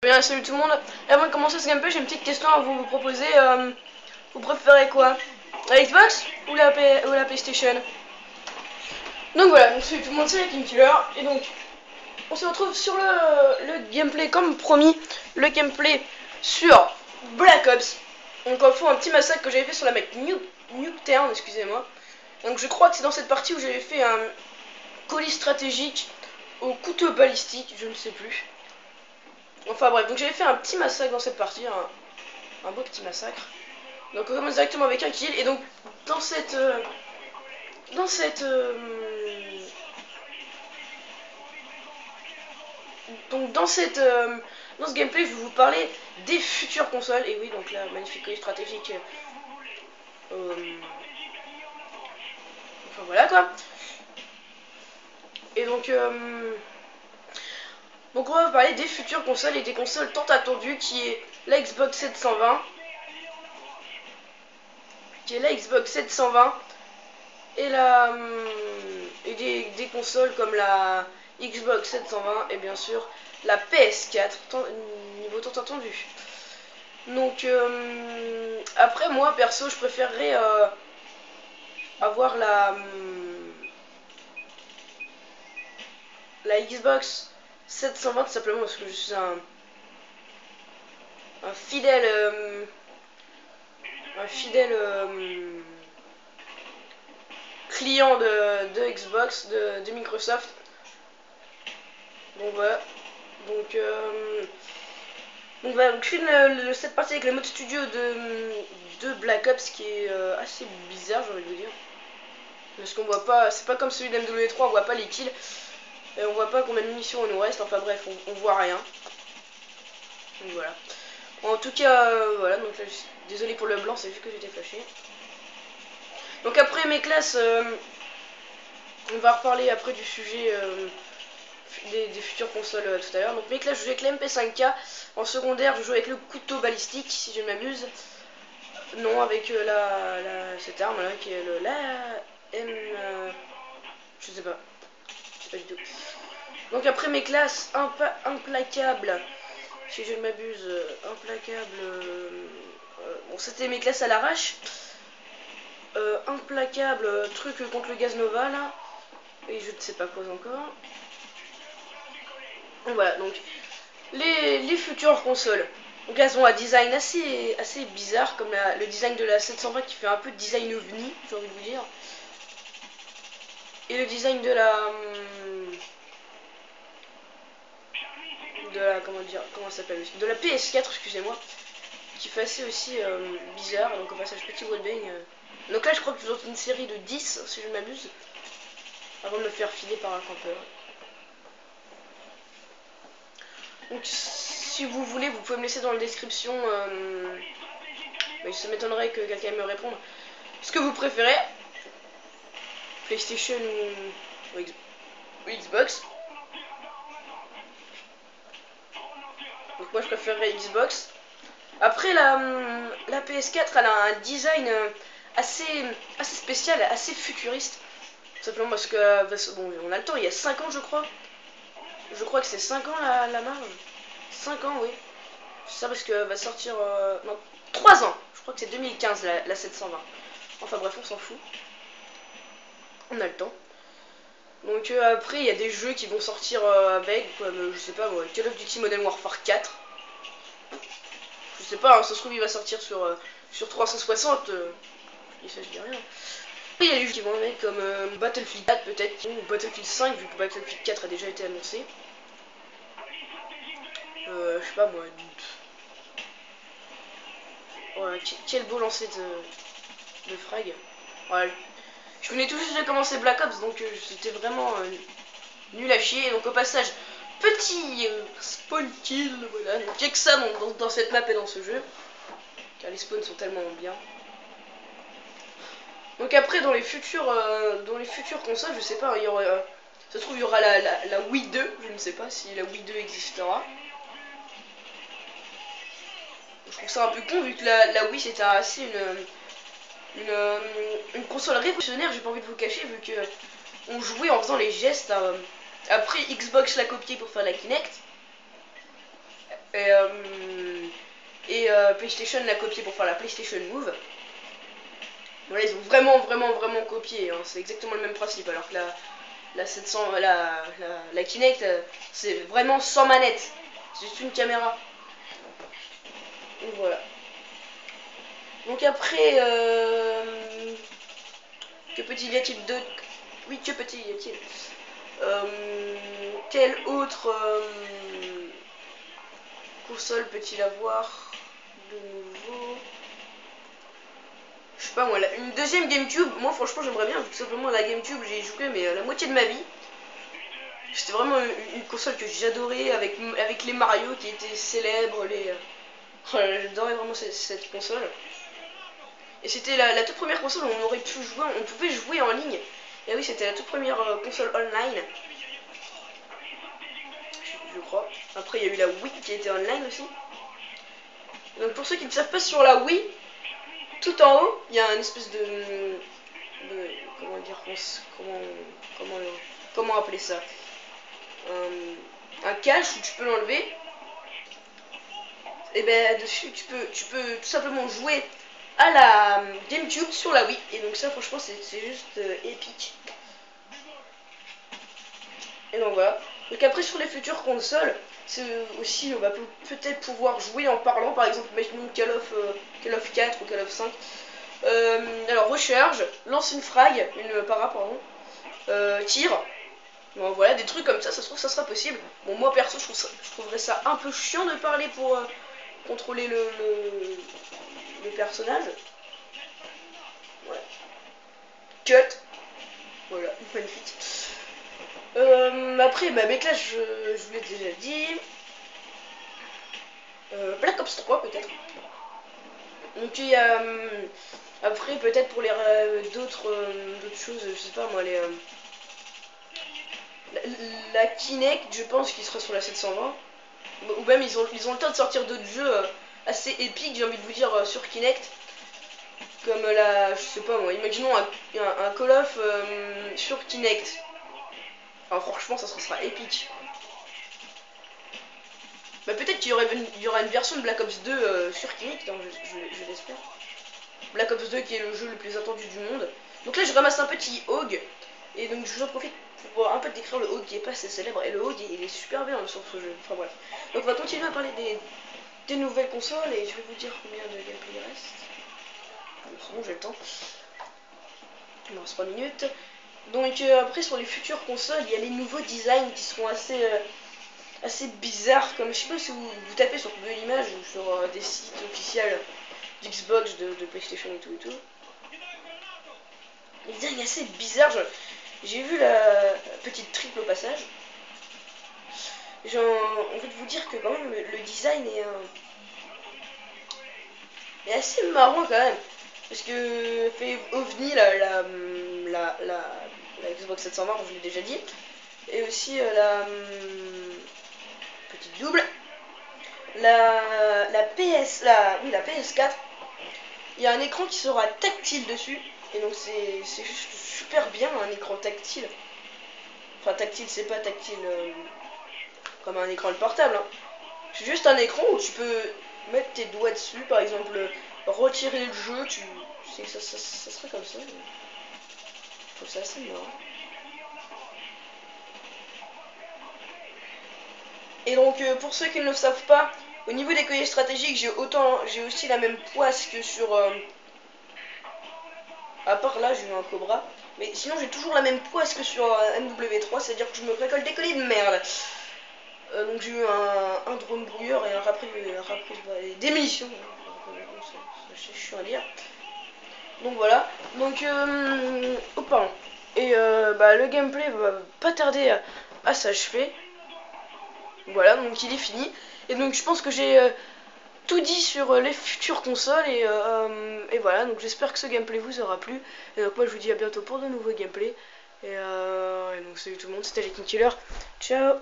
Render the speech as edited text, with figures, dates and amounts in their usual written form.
Bien, salut tout le monde. Avant de commencer ce gameplay, j'ai une petite question à vous proposer. Vous préférez quoi, la Xbox ou la PlayStation? Donc voilà, donc salut tout le monde, c'est Killer. Et donc, on se retrouve sur le gameplay comme promis. Le gameplay sur Black Ops. Donc on fait un petit massacre que j'avais fait sur la map Nuketown, excusez-moi. Donc je crois que c'est dans cette partie où j'avais fait un colis stratégique au couteau balistique, je ne sais plus. Enfin bref, donc j'avais fait un petit massacre dans cette partie, un beau petit massacre. Donc on commence directement avec un kill, et donc dans cette dans ce gameplay, je vais vous parler des futures consoles. Et oui, donc la magnifique colis stratégique. Enfin voilà quoi. Et donc on va vous parler des futures consoles et des consoles tant attendues, qui est la Xbox 720, et des consoles comme la Xbox 720 et bien sûr la PS4, niveau tant attendu. Donc après, moi perso, je préférerais avoir la Xbox 720, tout simplement parce que je suis un fidèle client de Xbox, de Microsoft. Donc voilà. Donc voilà, donc je filme cette partie avec le mode studio de Black Ops, qui est assez bizarre, j'ai envie de vous dire. Parce qu'on voit pas, c'est pas comme celui de MW3, on voit pas les kills. Et on voit pas combien de munitions il nous reste, enfin bref, on voit rien. Donc voilà. En tout cas, voilà, donc là, désolé pour le blanc, c'est juste que j'étais flashé. Donc après mes classes, on va reparler après du sujet des futures consoles tout à l'heure. Donc mes classes, je joue avec la MP5K. En secondaire, je joue avec le couteau balistique, si je ne m'abuse. Non, avec cette arme là, qui est la M... je sais pas. Je sais pas du tout. Donc après mes classes, implacable, si je ne m'abuse, implacable... bon, c'était mes classes à l'arrache. Implacable, truc contre le gaz Nova là. Et je ne sais pas quoi encore. Voilà, donc les futures consoles. Donc elles ont un design assez bizarre, comme le design de la 720 qui fait un peu design ovni, j'ai envie de vous dire. Et le design de la comment ça s'appelle, de la PS4, excusez-moi, qui fait assez aussi bizarre. Donc au passage, petit wallbang. Donc là je crois que je suis dans une série de 10, si je ne m'abuse, avant de me faire filer par un campeur. Donc si vous voulez, vous pouvez me laisser dans la description, mais ça m'étonnerait que quelqu'un me réponde, ce que vous préférez, PlayStation ou Xbox. Donc moi je préférerais Xbox. Après la PS4, elle a un design assez spécial, assez futuriste. Simplement parce que, bon, on a le temps, il y a 5 ans je crois. Je crois que c'est 5 ans la marge. 5 ans, oui. C'est ça, parce que va sortir... non, 3 ans. Je crois que c'est 2015 la 720. Enfin bref, on s'en fout. On a le temps. Donc après, il y a des jeux qui vont sortir avec, comme, je sais pas moi, Call of Duty Modern Warfare 4. Je sais pas, hein, ça se trouve il va sortir sur 360. Et ça, je dis rien. Après, il y a des jeux qui vont avec, comme Battlefield 4 peut-être, ou Battlefield 5, vu que Battlefield 4 a déjà été annoncé. Je sais pas moi. Ouais, quel beau lancer de frag. Ouais, je venais tout juste de commencer Black Ops, donc c'était vraiment nul à chier. Donc au passage, petit spawn kill, voilà. Donc il n'y a que ça dans cette map et dans ce jeu, car les spawns sont tellement bien. Donc après, dans les futures consoles, je sais pas, il y aura, ça se trouve il y aura la Wii 2, je ne sais pas si la Wii 2 existera. Je trouve ça un peu con, vu que la Wii c'était assez une console révolutionnaire, j'ai pas envie de vous cacher, vu que on jouait en faisant les gestes. Après Xbox l'a copié pour faire la Kinect. PlayStation l'a copié pour faire la PlayStation Move. Voilà, ils ont vraiment copié, hein. C'est exactement le même principe, alors que la 700, la Kinect, c'est vraiment sans manette, c'est juste une caméra. Donc voilà. Donc après, que petit y a-t-il de... Oui, que petit y a-t-il quel autre console peut-il avoir de nouveau? Je sais pas moi, une deuxième GameCube. Moi franchement j'aimerais bien, tout simplement la GameCube j'ai joué mais la moitié de ma vie. C'était vraiment une console que j'adorais avec les Mario qui étaient célèbres, j'adorais vraiment cette console. Et c'était la toute première console où on aurait pu jouer, on pouvait jouer en ligne. Et oui, c'était la toute première console online, je crois. Après, il y a eu la Wii qui était online aussi. Donc pour ceux qui ne savent pas, sur la Wii, tout en haut, il y a une espèce de comment dire, comment appeler ça, un cache où tu peux l'enlever. Et ben dessus, tu peux tout simplement jouer à la GameCube sur la Wii. Et donc ça, franchement, c'est juste épique. Et donc voilà. Donc après, sur les futures consoles, c'est aussi, on va peut-être pouvoir jouer en parlant. Par exemple, imaginons Call of 4 ou Call of 5. Alors, recharge, lance une frag, une para, pardon, tire. Bon, voilà, des trucs comme ça se trouve, ça sera possible. Bon, moi perso, je trouverais ça un peu chiant de parler pour contrôler le personnage. Voilà. Cut. Voilà, magnifique. Après, bah, mais là, je vous l'ai déjà dit. Black Ops 3, peut-être. Donc, il y a. Après, peut-être pour les d'autres choses, je sais pas moi, la Kinect, je pense qu'il sera sur la 720. Ou même, ils ont le temps de sortir d'autres jeux assez épiques, j'ai envie de vous dire, sur Kinect. Comme je sais pas moi, imaginons un Call of sur Kinect. Enfin, franchement, ça sera épique. Bah, peut-être qu'il y aura une version de Black Ops 2 sur Kinect, hein, je l'espère. Black Ops 2 qui est le jeu le plus attendu du monde. Donc là, je ramasse un petit Hog. Et donc, j'en profite pour un peu décrire le Hog qui est pas assez célèbre. Et le Hog, il est super bien sur ce jeu. Enfin bref. Donc, on va continuer à parler des nouvelles consoles. Et je vais vous dire combien de gameplay il reste. C'est bon, j'ai le temps. Il reste 3 minutes. Donc, après, sur les futures consoles, il y a les nouveaux designs qui seront assez bizarres. Comme je sais pas si vous tapez sur Google Images ou sur des sites officiels d'Xbox, de PlayStation et tout. Le design est assez bizarre. J'ai vu la petite triple au passage. J'ai envie de vous dire que quand même le design est assez marrant quand même. Parce que fait OVNI la Xbox 720, je l'ai déjà dit. Et aussi la petite double. La PS4. Il y a un écran qui sera tactile dessus. Et donc c'est juste super bien un écran tactile. Enfin tactile, c'est pas tactile comme un écran de portable. Hein. C'est juste un écran où tu peux mettre tes doigts dessus, par exemple retirer le jeu, tu sais que ça serait comme ça. Je trouve ça assez marrant. Et donc pour ceux qui ne le savent pas, au niveau des colliers stratégiques, j'ai aussi la même poisse que sur à part là, j'ai eu un Cobra. Mais sinon, j'ai toujours la même poisse que sur MW3, c'est-à-dire que je me récolte des colis de merde. Donc j'ai eu un drone brouilleur et un raprise des munitions. C'est chiant à dire. Donc voilà. Donc, oh pardon. Et bah, le gameplay va pas tarder à s'achever. Voilà, donc il est fini. Et donc je pense que j'ai tout dit sur les futures consoles et voilà, donc j'espère que ce gameplay vous aura plu. Et donc moi je vous dis à bientôt pour de nouveaux gameplays. Et donc salut tout le monde, c'était Killer. Ciao.